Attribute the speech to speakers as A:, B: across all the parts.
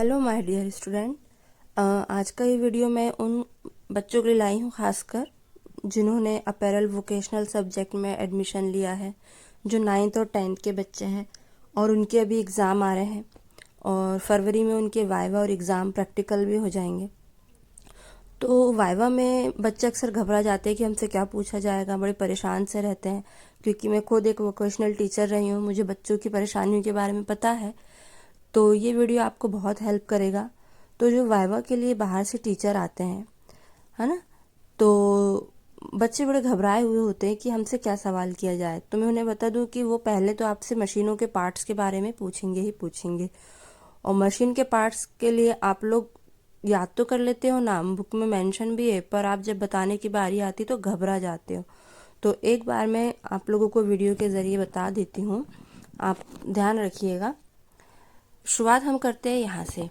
A: Hello my dear student. आज का ये वीडियो मैं उन बच्चों के लिए लाई हूँ, खासकर जिन्होंने अपैरल वोकेशनल सब्जेक्ट में एडमिशन लिया है, जो 9th और 10th के बच्चे हैं और उनके अभी एग्ज़ाम आ रहे हैं और फरवरी में उनके वाइवा और एग्ज़ाम प्रैक्टिकल भी हो जाएंगे। तो वाइवा में बच्चे अक्सर घबरा जाते हैं कि हमसे क्या पूछा जाएगा, बड़े परेशान से रहते हैं। क्योंकि मैं खुद एक वोकेशनल टीचर रही हूँ, मुझे बच्चों की परेशानियों के बारे में पता है, तो ये वीडियो आपको बहुत हेल्प करेगा। तो जो वाइवा के लिए बाहर से टीचर आते हैं, है ना, तो बच्चे बड़े घबराए हुए होते हैं कि हमसे क्या सवाल किया जाए। तो मैं उन्हें बता दूं कि वो पहले तो आपसे मशीनों के पार्ट्स के बारे में पूछेंगे ही पूछेंगे, और मशीन के पार्ट्स के लिए आप लोग याद तो कर लेते हो, नाम बुक में मेंशन भी है, पर आप जब बताने की बारी आती तो घबरा जाते हो। तो एक बार मैं आप लोगों को वीडियो के ज़रिए बता देती हूँ, आप ध्यान रखिएगा। शुरुआत हम करते हैं यहाँ से।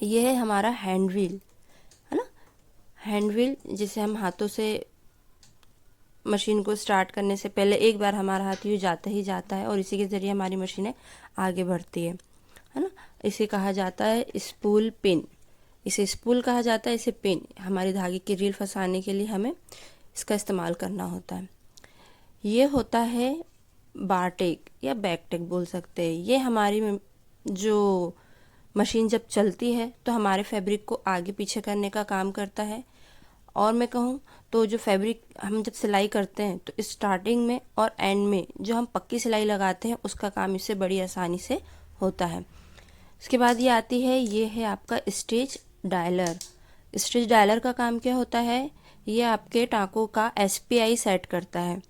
A: ये है हमारा हैंड व्हील, है ना, हैंड व्हील जिसे हम हाथों से मशीन को स्टार्ट करने से पहले एक बार हमारा हाथ यूँ जाता ही जाता है और इसी के ज़रिए हमारी मशीनें आगे बढ़ती है ना। इसे कहा जाता है स्पूल पिन। इसे स्पूल कहा जाता है, इसे पिन। हमारी धागे की रील फंसाने के लिए हमें इसका इस्तेमाल करना होता है। ये होता है बारटेक या बैकटेक बोल सकते हैं। ये हमारी जो मशीन जब चलती है तो हमारे फैब्रिक को आगे पीछे करने का काम करता है। और मैं कहूँ तो जो फैब्रिक हम जब सिलाई करते हैं तो स्टार्टिंग में और एंड में जो हम पक्की सिलाई लगाते हैं उसका काम इससे बड़ी आसानी से होता है। इसके बाद ये आती है, ये है आपका स्टिच डायलर। स्टिच डायलर का काम क्या होता है? ये आपके टाँकों का SPI सेट करता है।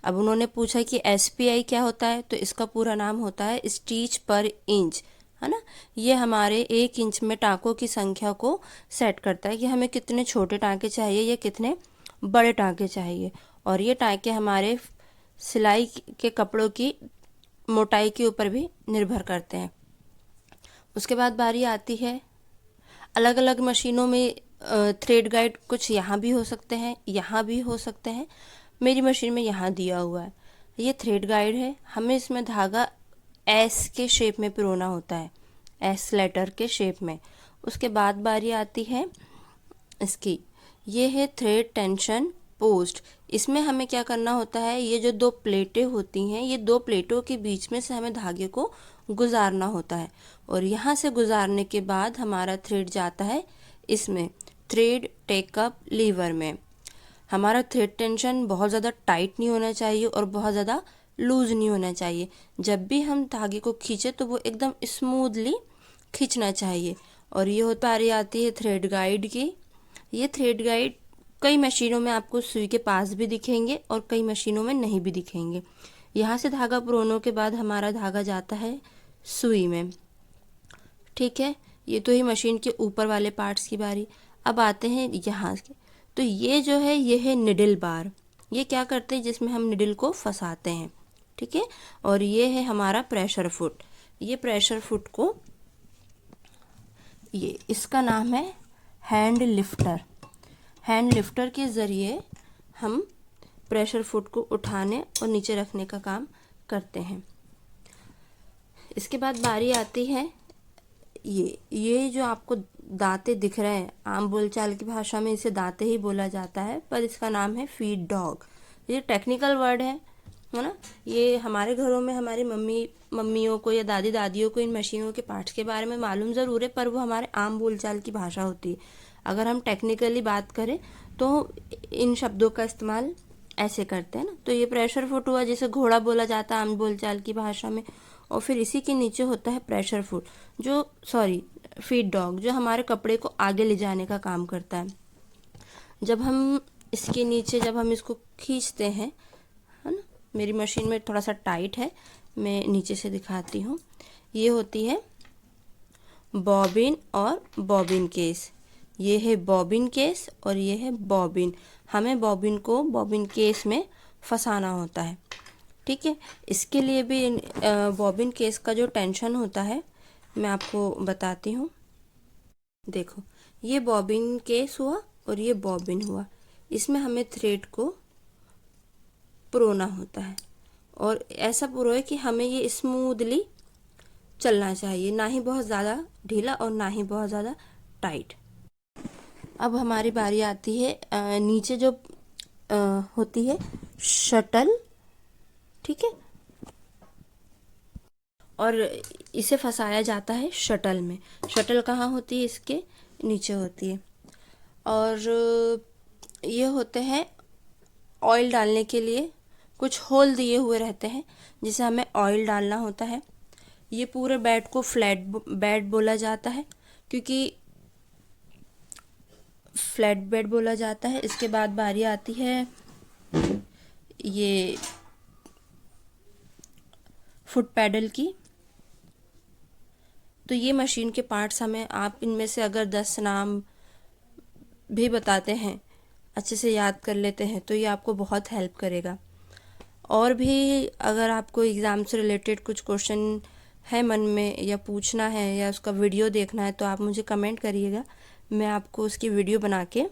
A: अब उन्होंने पूछा कि SPI क्या होता है, तो इसका पूरा नाम होता है स्टिच पर इंच, है ना। ये हमारे 1 इंच में टाँकों की संख्या को सेट करता है कि हमें कितने छोटे टाँके चाहिए या कितने बड़े टाँके चाहिए। और ये टाँके हमारे सिलाई के कपड़ों की मोटाई के ऊपर भी निर्भर करते हैं। उसके बाद बारी आती है, अलग अलग मशीनों में थ्रेड गाइड कुछ यहाँ भी हो सकते हैं, यहाँ भी हो सकते हैं। मेरी मशीन में यहाँ दिया हुआ है, ये थ्रेड गाइड है। हमें इसमें धागा S के शेप में पिरोना होता है, S लेटर के शेप में। उसके बाद बारी आती है इसकी, ये है थ्रेड टेंशन पोस्ट। इसमें हमें क्या करना होता है, ये जो 2 प्लेटें होती हैं, ये 2 प्लेटों के बीच में से हमें धागे को गुजारना होता है और यहाँ से गुजारने के बाद हमारा थ्रेड जाता है इसमें थ्रेड टेकअप लीवर में। हमारा थ्रेड टेंशन बहुत ज़्यादा टाइट नहीं होना चाहिए और बहुत ज़्यादा लूज नहीं होना चाहिए। जब भी हम धागे को खींचे तो वो एकदम स्मूथली खींचना चाहिए। और ये होता बारी आती है थ्रेड गाइड की। ये थ्रेड गाइड कई मशीनों में आपको सुई के पास भी दिखेंगे और कई मशीनों में नहीं भी दिखेंगे। यहाँ से धागा पुरोने के बाद हमारा धागा जाता है सुई में, ठीक है। ये तो ही मशीन के ऊपर वाले पार्ट्स की बारी। अब आते हैं यहाँ के, तो ये जो है ये है निडल बार। ये क्या करते हैं, जिसमें हम निडल को फंसाते हैं, ठीक है। और ये है हमारा प्रेशर फुट। ये प्रेशर फुट को, ये इसका नाम है हैंड लिफ्टर। हैंड लिफ्टर के ज़रिए हम प्रेशर फुट को उठाने और नीचे रखने का काम करते हैं। इसके बाद बारी आती है, ये जो आपको दांते दिख रहे हैं, आम बोलचाल की भाषा में इसे दांते ही बोला जाता है, पर इसका नाम है फीड डॉग। ये टेक्निकल वर्ड है ना। ये हमारे घरों में हमारी मम्मियों को या दादी दादियों को इन मशीनों के पार्ट्स के बारे में मालूम ज़रूर है, पर वो हमारे आम बोलचाल की भाषा होती है। अगर हम टेक्निकली बात करें तो इन शब्दों का इस्तेमाल ऐसे करते हैं ना। तो ये प्रेशर फुट हुआ, जिसे घोड़ा बोला जाता है आम बोलचाल की भाषा में। और फिर इसी के नीचे होता है प्रेशर फुट, जो फीड डॉग, जो हमारे कपड़े को आगे ले जाने का काम करता है। जब हम इसके नीचे, जब हम इसको खींचते हैं, है ना, मेरी मशीन में थोड़ा सा टाइट है, मैं नीचे से दिखाती हूँ। ये होती है बॉबिन और बॉबिन केस। ये है बॉबिन केस और ये है बॉबिन। हमें बॉबिन को बॉबिन केस में फंसाना होता है, ठीक है। इसके लिए भी बॉबिन केस का जो टेंशन होता है मैं आपको बताती हूँ। देखो, ये बॉबिन केस हुआ और ये बॉबिन हुआ। इसमें हमें थ्रेड को पुरोना होता है और ऐसा पुरोए कि हमें ये स्मूथली चलना चाहिए, ना ही बहुत ज़्यादा ढीला और ना ही बहुत ज़्यादा टाइट। अब हमारी बारी आती है नीचे जो होती है शटल, ठीक है, और इसे फंसाया जाता है शटल में। शटल कहाँ होती है? इसके नीचे होती है। और ये होते हैं ऑयल डालने के लिए, कुछ होल दिए हुए रहते हैं जिसे हमें ऑयल डालना होता है। ये पूरे बेड को फ्लैट बेड बोला जाता है, क्योंकि फ्लैट बेड बोला जाता है। इसके बाद बारी आती है ये फुट पैडल की। तो ये मशीन के पार्ट्स हमें, आप इनमें से अगर 10 नाम भी बताते हैं, अच्छे से याद कर लेते हैं, तो ये आपको बहुत हेल्प करेगा। और भी अगर आपको एग्ज़ाम से रिलेटेड कुछ क्वेश्चन है मन में, या पूछना है, या उसका वीडियो देखना है, तो आप मुझे कमेंट करिएगा, मैं आपको उसकी वीडियो बना के